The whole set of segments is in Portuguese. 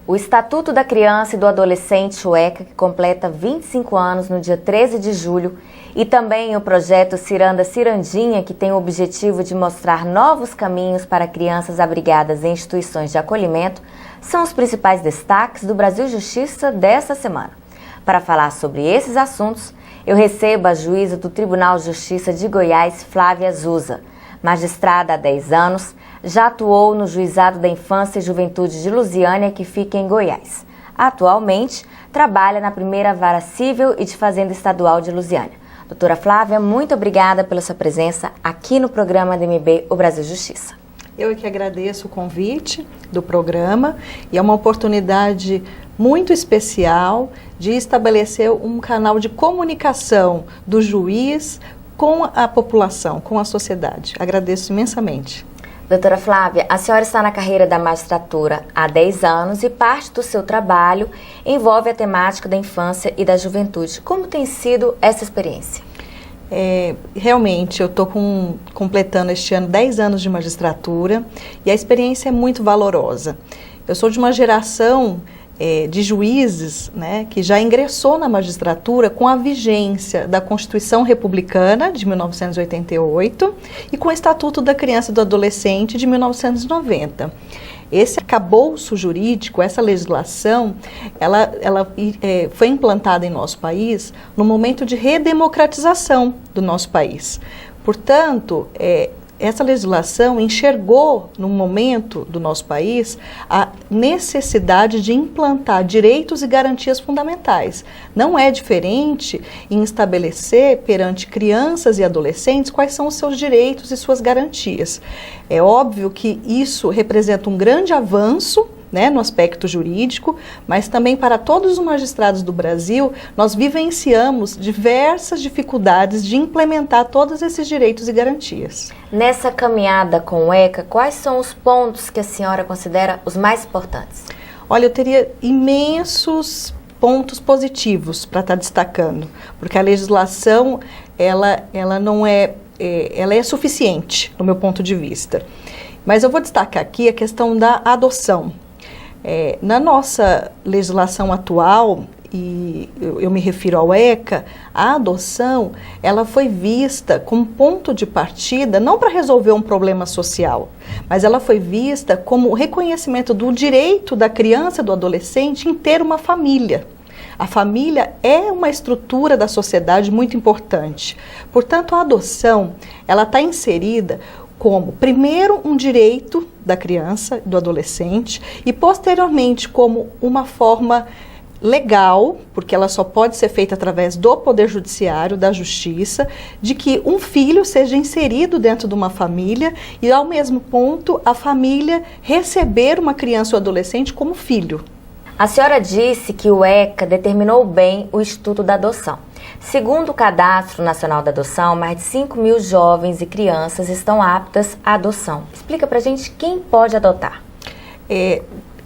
O Estatuto da Criança e do Adolescente, o ECA, que completa 25 anos no dia 13 de julho, e também o projeto Ciranda Cirandinha, que tem o objetivo de mostrar novos caminhos para crianças abrigadas em instituições de acolhimento, são os principais destaques do Brasil Justiça desta semana. Para falar sobre esses assuntos, eu recebo a juíza do Tribunal de Justiça de Goiás, Flávia Zusa. Magistrada há 10 anos, já atuou no Juizado da Infância e Juventude de Lusiânia, que fica em Goiás. Atualmente, trabalha na Primeira Vara Civil e de Fazenda Estadual de Lusiânia. Doutora Flávia, muito obrigada pela sua presença aqui no programa DMB O Brasil Justiça. Eu é que agradeço o convite do programa e é uma oportunidade muito especial de estabelecer um canal de comunicação do juiz com a população, com a sociedade. Agradeço imensamente. Doutora Flávia, a senhora está na carreira da magistratura há 10 anos e parte do seu trabalho envolve a temática da infância e da juventude. Como tem sido essa experiência? Realmente, eu estou completando este ano 10 anos de magistratura e a experiência é muito valorosa. Eu sou de uma geração de juízes, né, que já ingressou na magistratura com a vigência da Constituição Republicana de 1988 e com o Estatuto da Criança e do Adolescente de 1990. Esse arcabouço jurídico, essa legislação, ela foi implantada em nosso país no momento de redemocratização do nosso país. Portanto, essa legislação enxergou, num momento do nosso país, a necessidade de implantar direitos e garantias fundamentais. Não é diferente em estabelecer perante crianças e adolescentes quais são os seus direitos e suas garantias. É óbvio que isso representa um grande avanço, né, no aspecto jurídico, mas também para todos os magistrados do Brasil, nós vivenciamos diversas dificuldades de implementar todos esses direitos e garantias. Nessa caminhada com o ECA, quais são os pontos que a senhora considera os mais importantes? Olha, eu teria imensos pontos positivos para estar destacando, porque a legislação, ela não é, ela é suficiente, do meu ponto de vista. Mas eu vou destacar aqui a questão da adoção. Na nossa legislação atual, e eu me refiro ao ECA, a adoção ela foi vista como ponto de partida, não para resolver um problema social, mas ela foi vista como o reconhecimento do direito da criança e do adolescente em ter uma família. A família é uma estrutura da sociedade muito importante. Portanto, a adoção ela está inserida como, primeiro, um direito da criança e do adolescente e, posteriormente, como uma forma legal, porque ela só pode ser feita através do Poder Judiciário, da Justiça, de que um filho seja inserido dentro de uma família e, ao mesmo ponto, a família receber uma criança ou adolescente como filho. A senhora disse que o ECA determinou bem o Instituto da Adoção. Segundo o Cadastro Nacional da Adoção, mais de 5 mil jovens e crianças estão aptas à adoção. Explica pra gente quem pode adotar.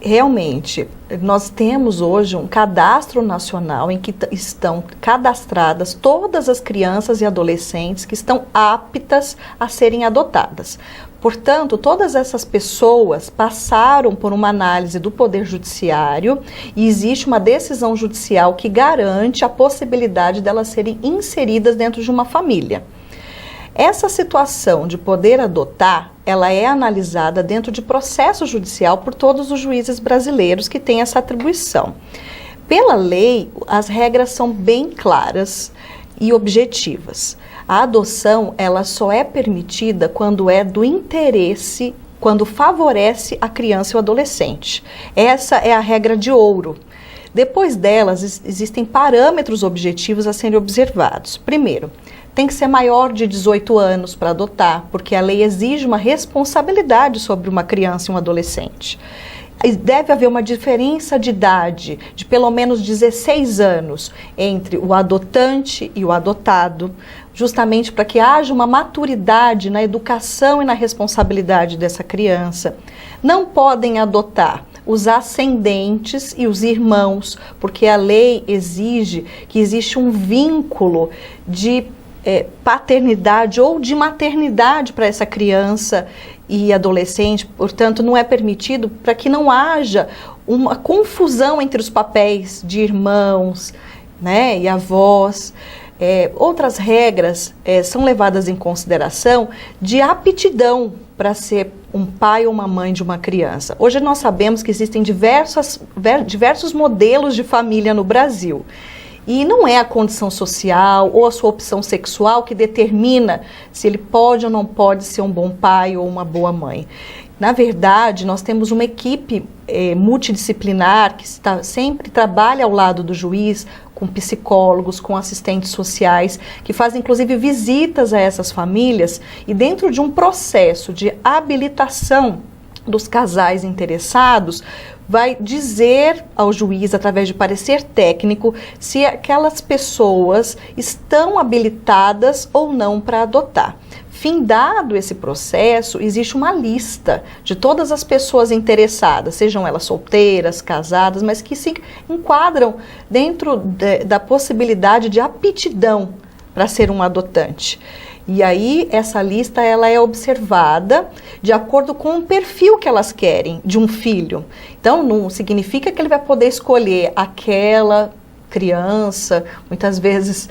Realmente, nós temos hoje um cadastro nacional em que estão cadastradas todas as crianças e adolescentes que estão aptas a serem adotadas. Portanto, todas essas pessoas passaram por uma análise do Poder Judiciário e existe uma decisão judicial que garante a possibilidade delas serem inseridas dentro de uma família. Essa situação de poder adotar, ela é analisada dentro de processo judicial por todos os juízes brasileiros que têm essa atribuição. Pela lei, as regras são bem claras e objetivas. A adoção, ela só é permitida quando é do interesse, quando favorece a criança e o adolescente. Essa é a regra de ouro. Depois delas, existem parâmetros objetivos a serem observados. Primeiro, tem que ser maior de 18 anos para adotar, porque a lei exige uma responsabilidade sobre uma criança e um adolescente. Deve haver uma diferença de idade de pelo menos 16 anos entre o adotante e o adotado, justamente para que haja uma maturidade na educação e na responsabilidade dessa criança. Não podem adotar os ascendentes e os irmãos, porque a lei exige que existe um vínculo de paternidade ou de maternidade para essa criança e adolescente, portanto, não é permitido para que não haja uma confusão entre os papéis de irmãos, né, e avós. Outras regras são levadas em consideração de aptidão para ser um pai ou uma mãe de uma criança. Hoje nós sabemos que existem diversos modelos de família no Brasil. E não é a condição social ou a sua opção sexual que determina se ele pode ou não pode ser um bom pai ou uma boa mãe. Na verdade, nós temos uma equipe multidisciplinar que sempre trabalha ao lado do juiz, com psicólogos, com assistentes sociais, que fazem inclusive visitas a essas famílias e dentro de um processo de habilitação dos casais interessados, vai dizer ao juiz, através de parecer técnico, se aquelas pessoas estão habilitadas ou não para adotar. Findado esse processo, existe uma lista de todas as pessoas interessadas, sejam elas solteiras, casadas, mas que se enquadram dentro da possibilidade de aptidão para ser um adotante. E aí, essa lista ela é observada de acordo com o perfil que elas querem de um filho. Então, não significa que ele vai poder escolher aquela criança, muitas vezes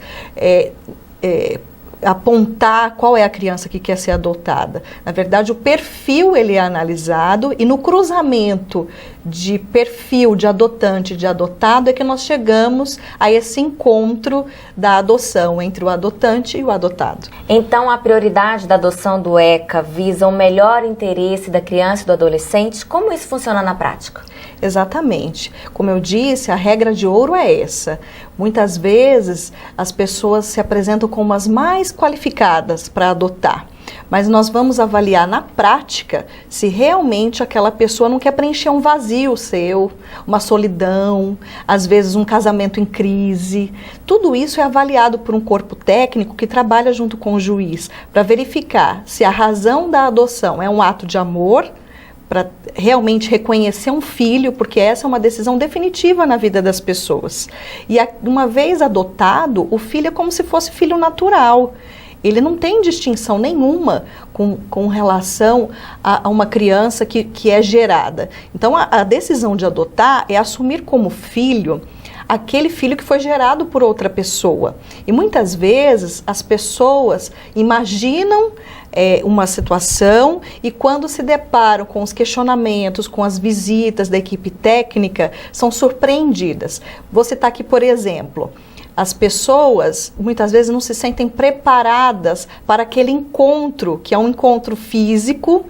apontar qual é a criança que quer ser adotada. Na verdade, o perfil ele é analisado e no cruzamento de perfil de adotante e de adotado é que nós chegamos a esse encontro da adoção entre o adotante e o adotado. Então, a prioridade da adoção do ECA visa o melhor interesse da criança e do adolescente? Como isso funciona na prática? Exatamente. Como eu disse, a regra de ouro é essa. Muitas vezes as pessoas se apresentam como as mais qualificadas para adotar, mas nós vamos avaliar na prática se realmente aquela pessoa não quer preencher um vazio seu, uma solidão, às vezes um casamento em crise. Tudo isso é avaliado por um corpo técnico que trabalha junto com o juiz para verificar se a razão da adoção é um ato de amor, para realmente reconhecer um filho, porque essa é uma decisão definitiva na vida das pessoas. E uma vez adotado, o filho é como se fosse filho natural. Ele não tem distinção nenhuma com relação a uma criança que é gerada. Então, a decisão de adotar é assumir como filho aquele filho que foi gerado por outra pessoa. E muitas vezes as pessoas imaginam uma situação e quando se deparam com os questionamentos, com as visitas da equipe técnica, são surpreendidas. Vou citar aqui, por exemplo, as pessoas muitas vezes não se sentem preparadas para aquele encontro, que é um encontro físico,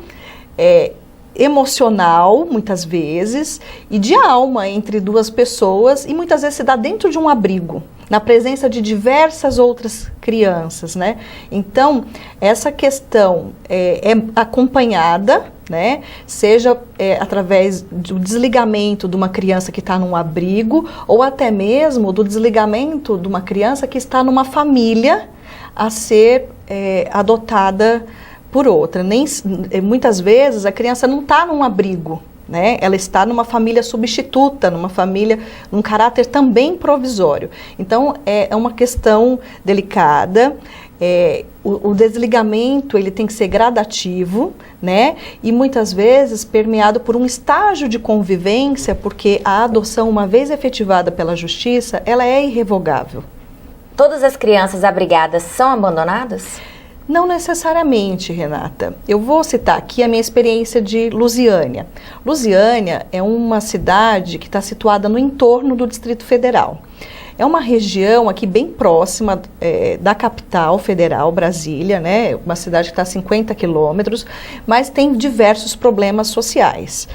emocional, muitas vezes, e de alma entre duas pessoas, e muitas vezes se dá dentro de um abrigo, na presença de diversas outras crianças, né? Então, essa questão é acompanhada, né? Seja através do desligamento de uma criança que está num abrigo, ou até mesmo do desligamento de uma criança que está numa família a ser adotada por outra. Muitas vezes a criança não está num abrigo, né? Ela está numa família substituta, numa família, num caráter também provisório. Então, é uma questão delicada. O desligamento ele tem que ser gradativo, né? E muitas vezes permeado por um estágio de convivência, porque a adoção, uma vez efetivada pela justiça, ela é irrevogável. Todas as crianças abrigadas são abandonadas? Não necessariamente, Renata. Eu vou citar aqui a minha experiência de Lusiânia. Lusiânia é uma cidade que está situada no entorno do Distrito Federal. É uma região aqui bem próxima da capital federal, Brasília, né? Uma cidade que está a 50 quilômetros, mas tem diversos problemas sociais.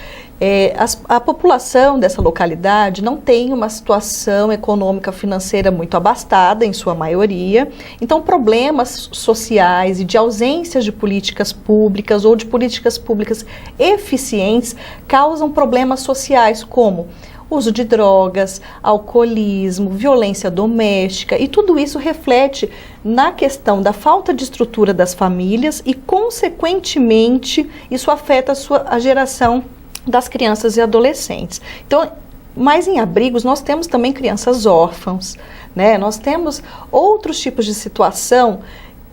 A população dessa localidade não tem uma situação econômica financeira muito abastada, em sua maioria. Então, problemas sociais e de ausências de políticas públicas ou de políticas públicas eficientes causam problemas sociais como uso de drogas, alcoolismo, violência doméstica, e tudo isso reflete na questão da falta de estrutura das famílias e, consequentemente, isso afeta a geração das crianças e adolescentes. Então, mas em abrigos nós temos também crianças órfãs, né? Nós temos outros tipos de situação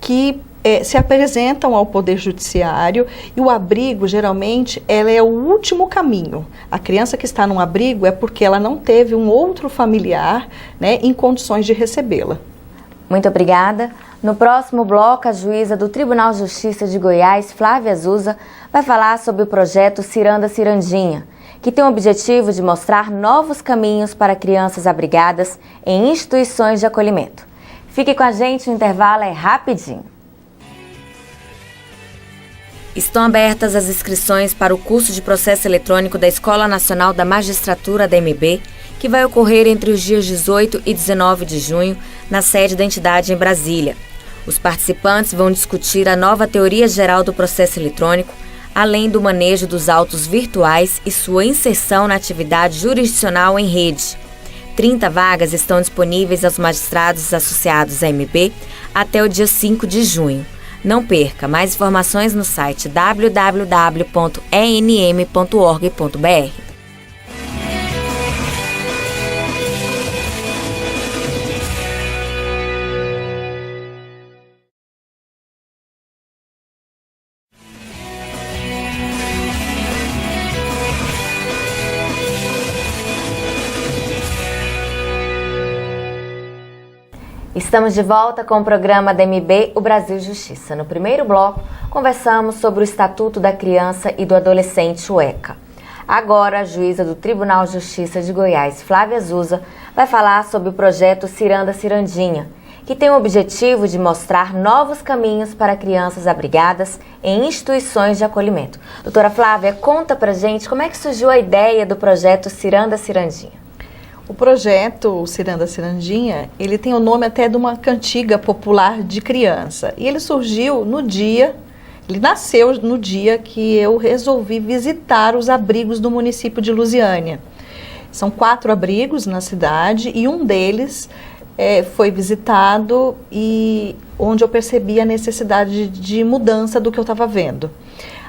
que se apresentam ao Poder Judiciário, e o abrigo, geralmente, ela é o último caminho. A criança que está num abrigo é porque ela não teve um outro familiar, né, em condições de recebê-la. Muito obrigada. No próximo bloco, a juíza do Tribunal de Justiça de Goiás, Flávia Azusa, vai falar sobre o projeto Ciranda Cirandinha, que tem o objetivo de mostrar novos caminhos para crianças abrigadas em instituições de acolhimento. Fique com a gente, o intervalo é rapidinho. Estão abertas as inscrições para o curso de processo eletrônico da Escola Nacional da Magistratura da MB, que vai ocorrer entre os dias 18 e 19 de junho, na sede da entidade em Brasília. Os participantes vão discutir a nova teoria geral do processo eletrônico, além do manejo dos autos virtuais e sua inserção na atividade jurisdicional em rede. 30 vagas estão disponíveis aos magistrados associados à MB até o dia 5 de junho. Não perca, mais informações no site www.enm.org.br. Estamos de volta com o programa da MB, o Brasil Justiça. No primeiro bloco, conversamos sobre o Estatuto da Criança e do Adolescente, o ECA. Agora, a juíza do Tribunal de Justiça de Goiás, Flávia Azusa, vai falar sobre o projeto Ciranda Cirandinha, que tem o objetivo de mostrar novos caminhos para crianças abrigadas em instituições de acolhimento. Doutora Flávia, conta pra gente como é que surgiu a ideia do projeto Ciranda Cirandinha. O projeto Ciranda Cirandinha, ele tem o nome até de uma cantiga popular de criança. E ele surgiu ele nasceu no dia que eu resolvi visitar os abrigos do município de Lusiânia. São 4 abrigos na cidade e um deles foi visitado e onde eu percebi a necessidade de mudança do que eu estava vendo.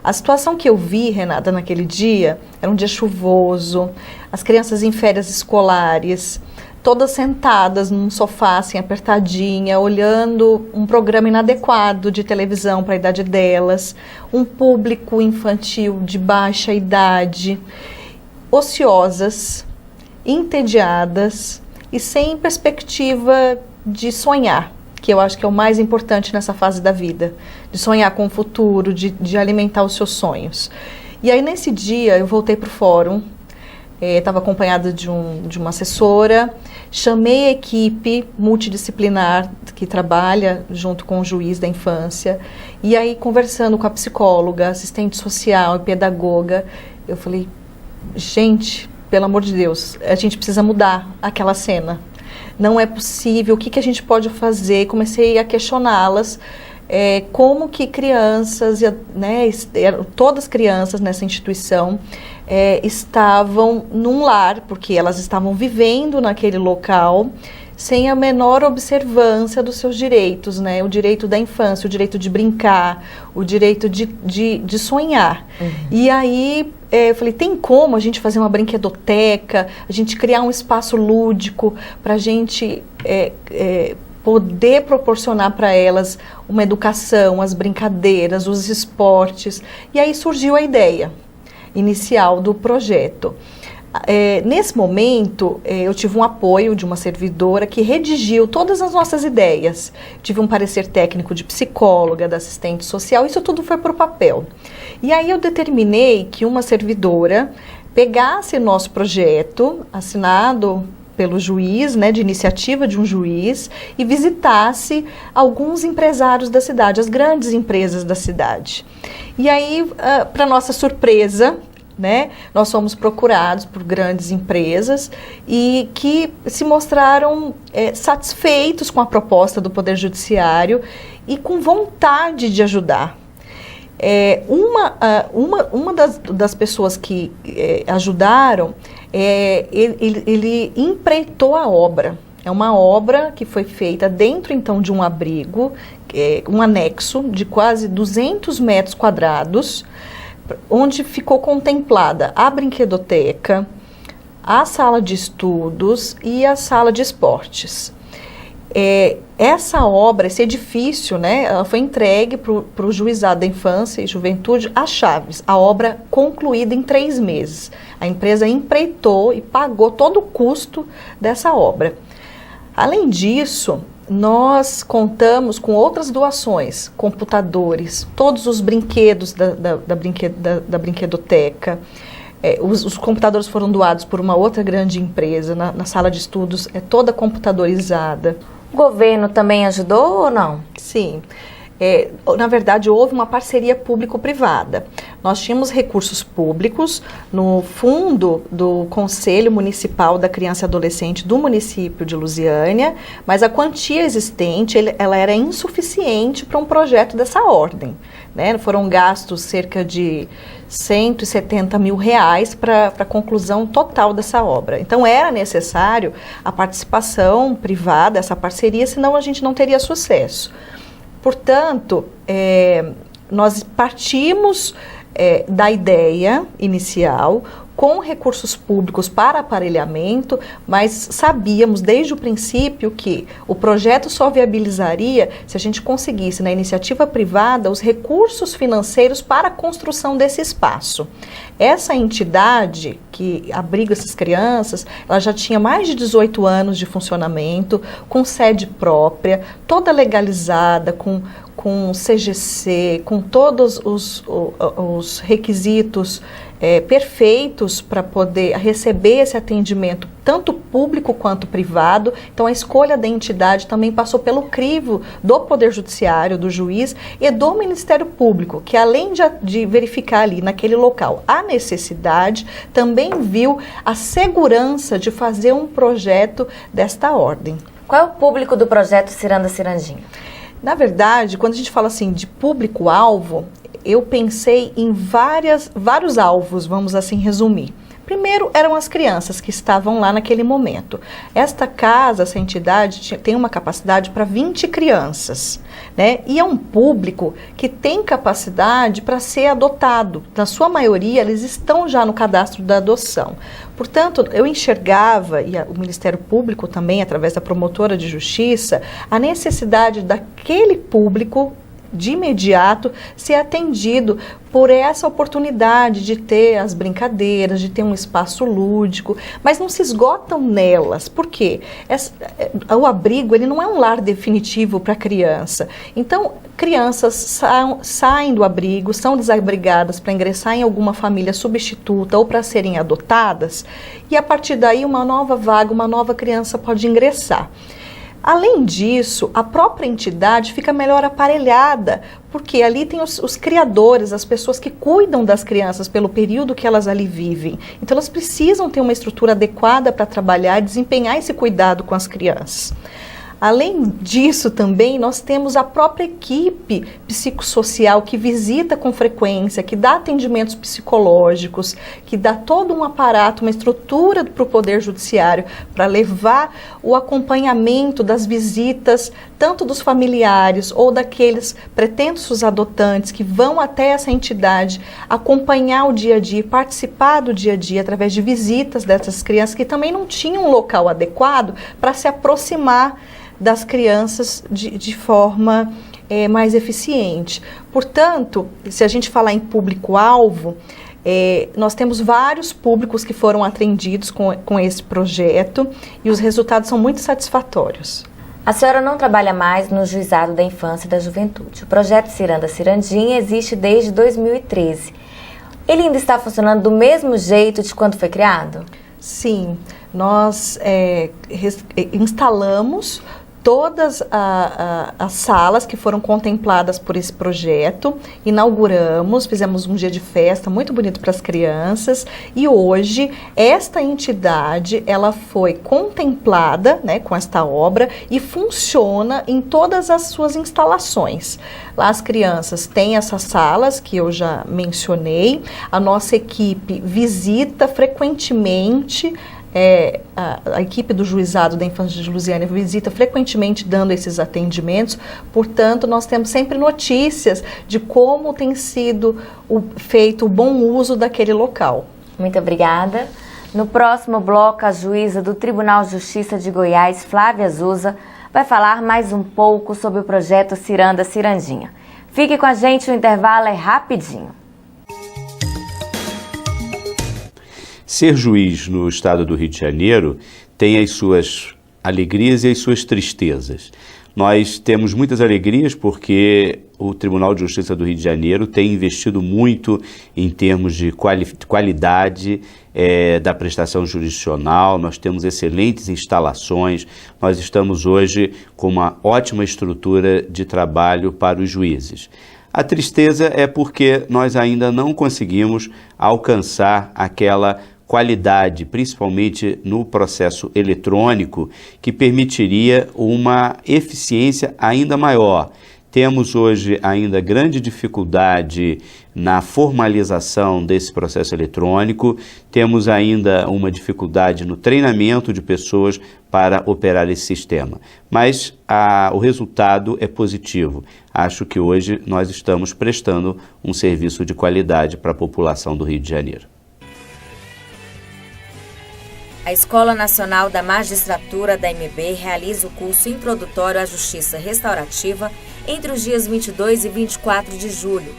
A situação que eu vi, Renata, naquele dia, era um dia chuvoso, as crianças em férias escolares, todas sentadas num sofá, assim, apertadinha, olhando um programa inadequado de televisão para a idade delas, um público infantil de baixa idade, ociosas, entediadas e sem perspectiva de sonhar, que eu acho que é o mais importante nessa fase da vida, de sonhar com o futuro, de alimentar os seus sonhos. E aí, nesse dia, eu voltei para o fórum, estava acompanhada de uma assessora, chamei a equipe multidisciplinar que trabalha junto com o juiz da infância, e aí, conversando com a psicóloga, assistente social e pedagoga, eu falei, gente, pelo amor de Deus, a gente precisa mudar aquela cena. Não é possível, o que a gente pode fazer? Comecei a questioná-las, como que crianças, né, todas as crianças nessa instituição estavam num lar, porque elas estavam vivendo naquele local, sem a menor observância dos seus direitos, né? O direito da infância, o direito de brincar, o direito de sonhar. Uhum. E aí, eu falei, tem como a gente fazer uma brinquedoteca, a gente criar um espaço lúdico para a gente poder proporcionar para elas uma educação, as brincadeiras, os esportes. E aí surgiu a ideia inicial do projeto. Nesse momento, eu tive um apoio de uma servidora que redigiu todas as nossas ideias. Tive um parecer técnico de psicóloga, da assistente social, isso tudo foi para o papel. E aí eu determinei que uma servidora pegasse nosso projeto, assinado pelo juiz, né, de iniciativa de um juiz, e visitasse alguns empresários da cidade, as grandes empresas da cidade. E aí, para nossa surpresa, né, nós fomos procurados por grandes empresas e que se mostraram satisfeitos com a proposta do Poder Judiciário e com vontade de ajudar. Uma das pessoas que ajudaram, ele empreitou a obra. É uma obra que foi feita dentro, então, de um abrigo, um anexo de quase 200 metros quadrados, onde ficou contemplada a brinquedoteca, a sala de estudos e a sala de esportes. Essa obra, esse edifício, né, ela foi entregue para o Juizado da Infância e Juventude as chaves, a obra concluída em 3 meses. A empresa empreitou e pagou todo o custo dessa obra. Além disso, nós contamos com outras doações, computadores, todos os brinquedos da brinquedoteca. Os computadores foram doados por uma outra grande empresa, na sala de estudos é toda computadorizada. O governo também ajudou ou não? Sim. Na verdade, houve uma parceria público-privada. Nós tínhamos recursos públicos no fundo do Conselho Municipal da Criança e Adolescente do município de Lusiânia, mas a quantia existente ela era insuficiente para um projeto dessa ordem, né? Foram gastos cerca de R$170 mil para a conclusão total dessa obra. Então, era necessário a participação privada, essa parceria, senão a gente não teria sucesso. Portanto, nós partimos da ideia inicial com recursos públicos para aparelhamento, mas sabíamos desde o princípio que o projeto só viabilizaria se a gente conseguisse, na iniciativa privada, os recursos financeiros para a construção desse espaço. Essa entidade que abriga essas crianças, ela já tinha mais de 18 anos de funcionamento, com sede própria, toda legalizada, com CGC, com todos os requisitos perfeitos para poder receber esse atendimento, tanto público quanto privado. Então, a escolha da entidade também passou pelo crivo do Poder Judiciário, do juiz e do Ministério Público, que além de verificar ali naquele local a necessidade, também viu a segurança de fazer um projeto desta ordem. Qual é o público do projeto Ciranda Cirandinha? Na verdade, quando a gente fala assim de público-alvo, eu pensei em vários alvos, vamos assim resumir. Primeiro, eram as crianças que estavam lá naquele momento. Esta casa, essa entidade, tem uma capacidade para 20 crianças, né? E é um público que tem capacidade para ser adotado. Na sua maioria, eles estão já no cadastro da adoção. Portanto, eu enxergava, e o Ministério Público também, através da promotora de justiça, a necessidade daquele público de imediato ser atendido por essa oportunidade de ter as brincadeiras, de ter um espaço lúdico, mas não se esgotam nelas. Por quê? O abrigo, ele não é um lar definitivo para a criança. Então, crianças saem do abrigo, são desabrigadas para ingressar em alguma família substituta ou para serem adotadas, e a partir daí uma nova vaga, uma nova criança pode ingressar. Além disso, a própria entidade fica melhor aparelhada, porque ali tem os criadores, as pessoas que cuidam das crianças pelo período que elas ali vivem. Então, elas precisam ter uma estrutura adequada para trabalhar e desempenhar esse cuidado com as crianças. Além disso, também, nós temos a própria equipe psicossocial que visita com frequência, que dá atendimentos psicológicos, que dá todo um aparato, uma estrutura para o Poder Judiciário para levar o acompanhamento das visitas, tanto dos familiares ou daqueles pretensos adotantes que vão até essa entidade acompanhar o dia a dia, participar do dia a dia através de visitas dessas crianças que também não tinham um local adequado para se aproximar das crianças de forma mais eficiente. Portanto, se a gente falar em público-alvo, nós temos vários públicos que foram atendidos com esse projeto e os resultados são muito satisfatórios. A senhora não trabalha mais no Juizado da Infância e da Juventude. O projeto Ciranda Cirandinha existe desde 2013. Ele ainda está funcionando do mesmo jeito de quando foi criado? Sim, nós instalamos todas as salas que foram contempladas por esse projeto, inauguramos, fizemos um dia de festa muito bonito para as crianças e hoje esta entidade ela foi contemplada, né, com esta obra e funciona em todas as suas instalações. Lá as crianças têm essas salas que eu já mencionei, a nossa equipe visita frequentemente. A equipe do Juizado da Infância de Lusiânia visita frequentemente dando esses atendimentos, portanto nós temos sempre notícias de como tem sido feito o bom uso daquele local. Muito obrigada. No próximo bloco, a juíza do Tribunal de Justiça de Goiás, Flávia Azusa, vai falar mais um pouco sobre o projeto Ciranda Cirandinha. Fique com a gente, o intervalo é rapidinho. Ser juiz no estado do Rio de Janeiro tem as suas alegrias e as suas tristezas. Nós temos muitas alegrias porque o Tribunal de Justiça do Rio de Janeiro tem investido muito em termos de qualidade da prestação jurisdicional. Nós temos excelentes instalações, nós estamos hoje com uma ótima estrutura de trabalho para os juízes. A tristeza é porque nós ainda não conseguimos alcançar aquela qualidade, principalmente no processo eletrônico, que permitiria uma eficiência ainda maior. Temos hoje ainda grande dificuldade na formalização desse processo eletrônico, temos ainda uma dificuldade no treinamento de pessoas para operar esse sistema. Mas o resultado é positivo. Acho que hoje nós estamos prestando um serviço de qualidade para a população do Rio de Janeiro. A Escola Nacional da Magistratura da MB realiza o curso introdutório à Justiça Restaurativa entre os dias 22 e 24 de julho.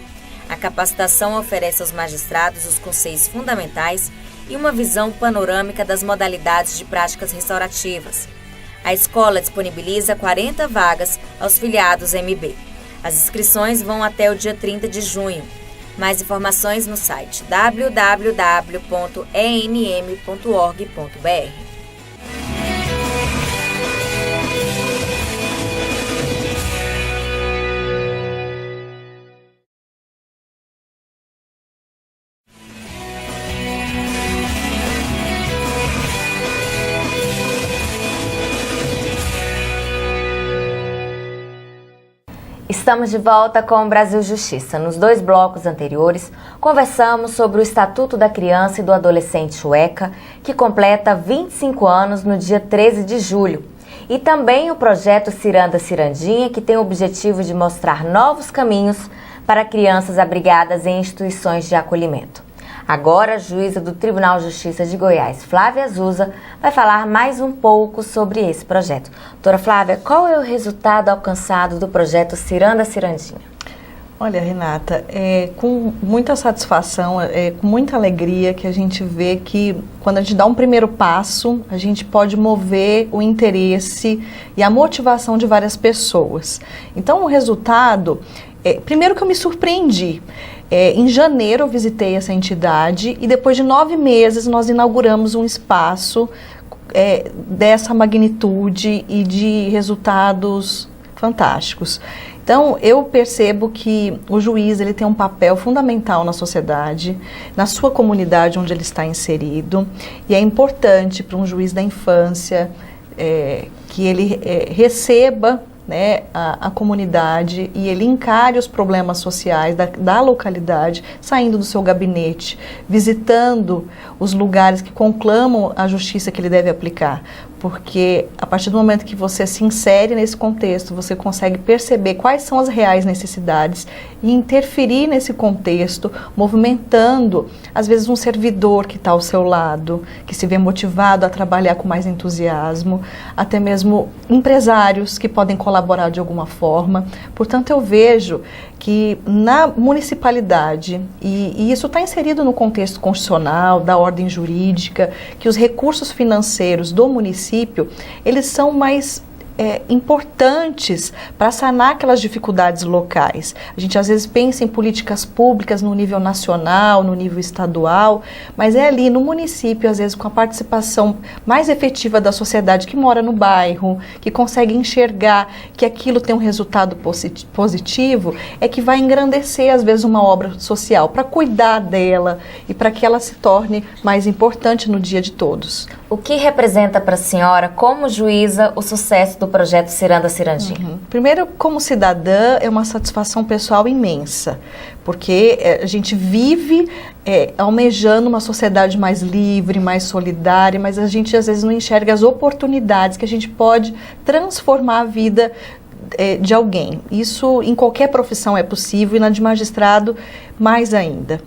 A capacitação oferece aos magistrados os conceitos fundamentais e uma visão panorâmica das modalidades de práticas restaurativas. A escola disponibiliza 40 vagas aos filiados MB. As inscrições vão até o dia 30 de junho. Mais informações no site www.enm.org.br. Estamos de volta com o Brasil Justiça. Nos 2 blocos anteriores, conversamos sobre o Estatuto da Criança e do Adolescente ECA, que completa 25 anos no dia 13 de julho. E também o projeto Ciranda Cirandinha, que tem o objetivo de mostrar novos caminhos para crianças abrigadas em instituições de acolhimento. Agora, a juíza do Tribunal de Justiça de Goiás, Flávia Azusa, vai falar mais um pouco sobre esse projeto. Doutora Flávia, qual é o resultado alcançado do projeto Ciranda Cirandinha? Olha, Renata, com muita satisfação, com muita alegria que a gente vê que quando a gente dá um primeiro passo, a gente pode mover o interesse e a motivação de várias pessoas. Então, o resultado, primeiro que eu me surpreendi. Em janeiro eu visitei essa entidade e depois de 9 meses nós inauguramos um espaço dessa magnitude e de resultados fantásticos. Então eu percebo que o juiz ele tem um papel fundamental na sociedade, na sua comunidade onde ele está inserido, e é importante para um juiz da infância que ele receba a comunidade e ele encare os problemas sociais da localidade, saindo do seu gabinete, visitando os lugares que conclamam a justiça que ele deve aplicar. Porque a partir do momento que você se insere nesse contexto, você consegue perceber quais são as reais necessidades e interferir nesse contexto, movimentando, às vezes, um servidor que está ao seu lado, que se vê motivado a trabalhar com mais entusiasmo, até mesmo empresários que podem colaborar de alguma forma. Portanto, eu vejo que na municipalidade, e isso está inserido no contexto constitucional, da ordem jurídica, que os recursos financeiros do município, eles são mais importantes para sanar aquelas dificuldades locais. A gente às vezes pensa em políticas públicas no nível nacional, no nível estadual, mas é ali no município, às vezes com a participação mais efetiva da sociedade que mora no bairro, que consegue enxergar que aquilo tem um resultado positivo, é que vai engrandecer às vezes uma obra social, para cuidar dela e para que ela se torne mais importante no dia de todos. O que representa para a senhora, como juíza, o sucesso do projeto Ciranda Cirandinha? Primeiro, como cidadã, é uma satisfação pessoal imensa, porque a gente vive almejando uma sociedade mais livre, mais solidária, mas a gente às vezes não enxerga as oportunidades que a gente pode transformar a vida de alguém. Isso em qualquer profissão é possível e na de magistrado mais ainda.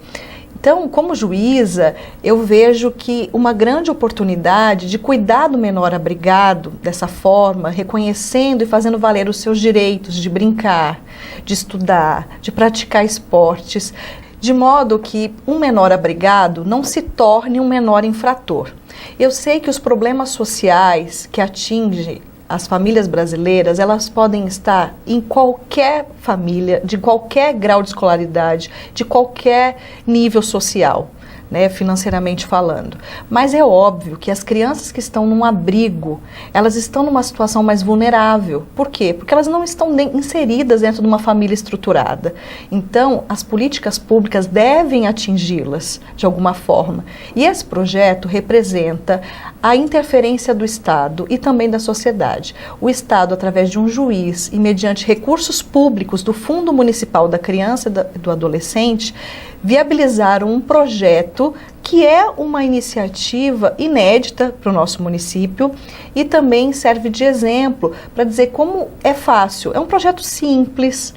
Então, como juíza, eu vejo que uma grande oportunidade de cuidar do menor abrigado dessa forma, reconhecendo e fazendo valer os seus direitos de brincar, de estudar, de praticar esportes, de modo que um menor abrigado não se torne um menor infrator. Eu sei que os problemas sociais que atingem as famílias brasileiras, elas podem estar em qualquer família, de qualquer grau de escolaridade, de qualquer nível social, né, financeiramente falando. Mas é óbvio que as crianças que estão num abrigo, elas estão numa situação mais vulnerável. Por quê? Porque elas não estão inseridas dentro de uma família estruturada. Então, as políticas públicas devem atingi-las de alguma forma. E esse projeto representa a interferência do Estado e também da sociedade. O Estado, através de um juiz e mediante recursos públicos do Fundo Municipal da Criança e do Adolescente, viabilizaram um projeto que é uma iniciativa inédita para o nosso município e também serve de exemplo para dizer como é fácil. É um projeto simples,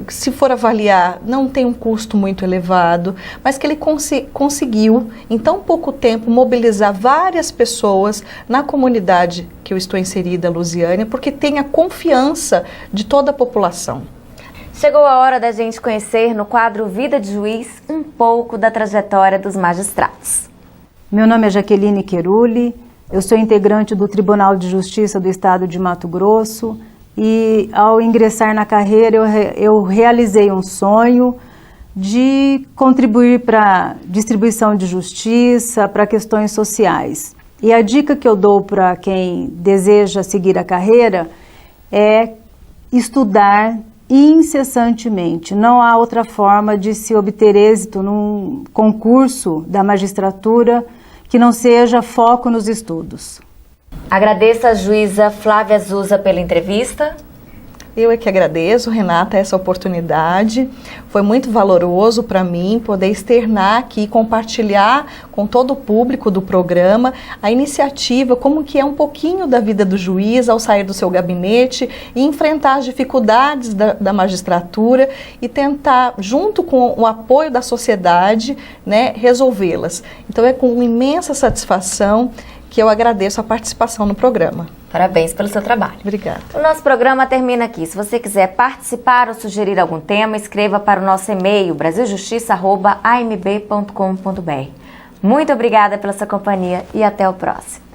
se for avaliar, não tem um custo muito elevado, mas que ele conseguiu, em tão pouco tempo, mobilizar várias pessoas na comunidade que eu estou inserida, Lusiânia, porque tem a confiança de toda a população. Chegou a hora da gente conhecer no quadro Vida de Juiz um pouco da trajetória dos magistrados. Meu nome é Jaqueline Queruli, eu sou integrante do Tribunal de Justiça do Estado de Mato Grosso e ao ingressar na carreira eu realizei um sonho de contribuir para a distribuição de justiça, para questões sociais. E a dica que eu dou para quem deseja seguir a carreira é estudar incessantemente. Não há outra forma de se obter êxito num concurso da magistratura que não seja foco nos estudos. Agradeço a juíza Flávia Azusa pela entrevista. Eu é que agradeço, Renata, essa oportunidade. Foi muito valoroso para mim poder externar aqui, compartilhar com todo o público do programa a iniciativa, como que é um pouquinho da vida do juiz ao sair do seu gabinete e enfrentar as dificuldades da magistratura e tentar, junto com o apoio da sociedade, né, resolvê-las. Então é com imensa satisfação que eu agradeço a participação no programa. Parabéns pelo seu trabalho. Obrigada. O nosso programa termina aqui. Se você quiser participar ou sugerir algum tema, escreva para o nosso e-mail brasiljustiça@amb.com.br. Muito obrigada pela sua companhia e até o próximo.